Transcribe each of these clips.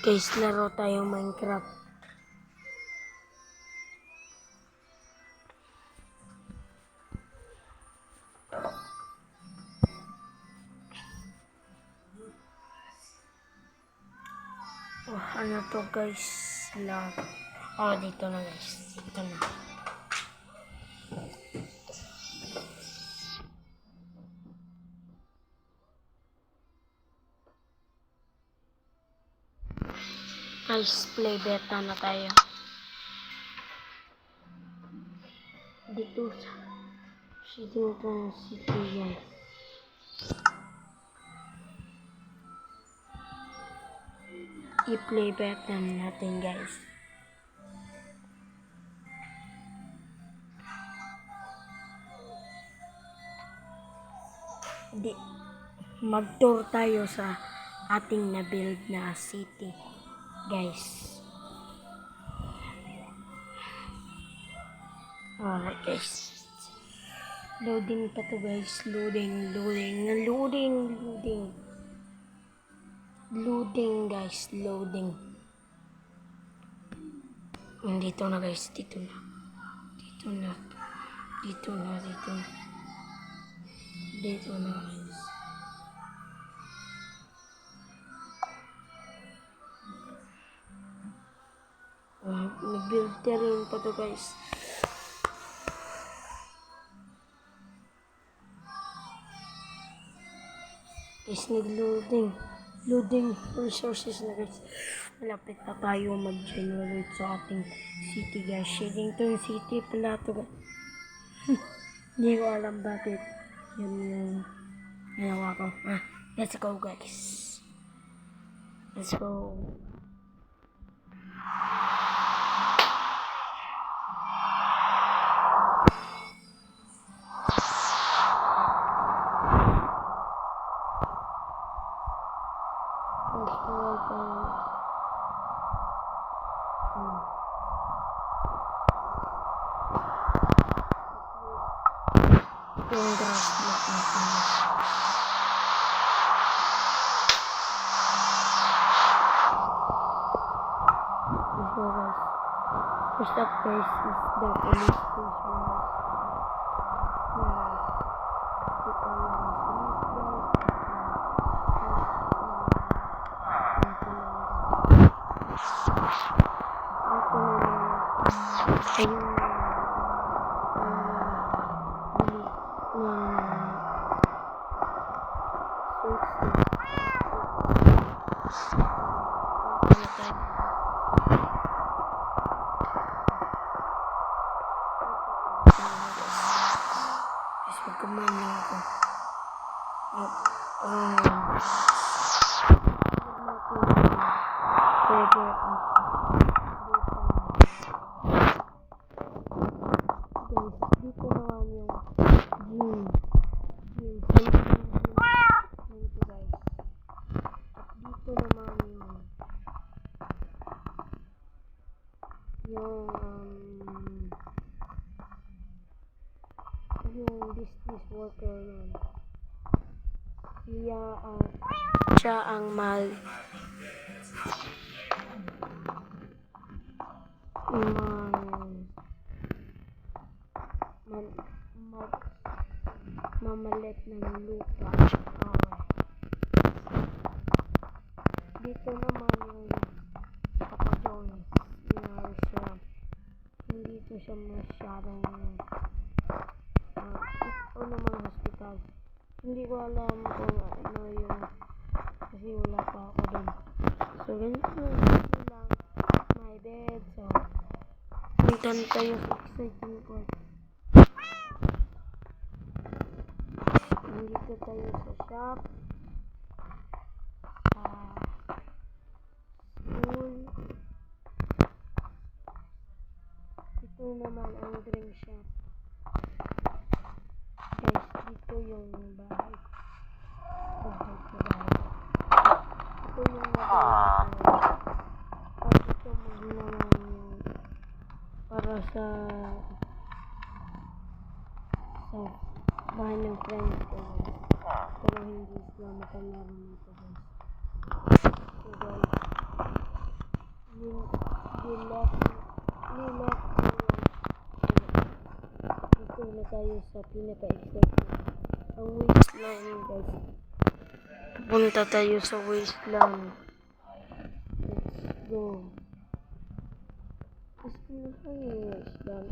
Guys, laro tayo Minecraft. Oh, ano to guys? Oh, dito na guys. Dito na. Guys, play beta na tayo. Dito sa Shillington City guys. I-play beta natin guys. Mag-tour tayo sa ating na-build na city guys. Alright guys. Loading pa to guys. Loading guys. Loading. Dito na guys. Dito na guys. Nag-build terrain pa to guys. Loading resources na guys. Malapit na tayo mag-generate sa ating city guys. Shillington City pala to guys. Hindi ko alam bakit yun yung ginawa ko. Let's go guys. Let's go. Yung grass block natin. So guys, first up guys is the police station guys. Kita yung police guys. Ayun. Magkamanin ako. Dito naman yung gym. Dito guys. At dito naman yung business worker nun. Siya ang mamalit ng lupa. Dito naman yung Papa John's na restaurant. Hindi ito siya masyadong ito naman hospital. Hindi ko alam kung ano yung kasi wala pa ako dun. So ganito lang my bed. So punta na tayo sa exciting part. Nandito tayo sa shop, school. Ito naman ang drink shop. Guys, dito yung bahay. Ito yung bahay. At ito naman yung para sa bahay ng friends ko. Ito hindi Islamic ang laro nito guys. So guys, nilak ito na tayo sa pinaka-exciting ang wasteland guys. Punta tayo sa wasteland. Let's go. Gusto na tayo yung wasteland.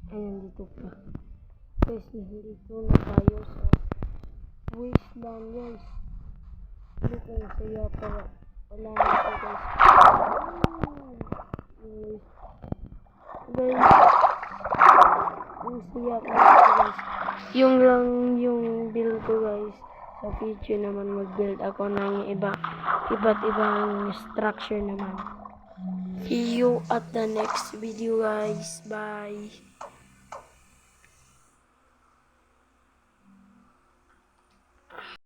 Ay, nandito pa. Guys, nandito na tayo sa wasteland guys. Look, ang saya para wala na ito guys. Guys, ang saya ko guys. Yung lang yung build ko guys. Sa future naman mag-build ako ng iba't ibang structure naman. See you at the next video guys. Bye.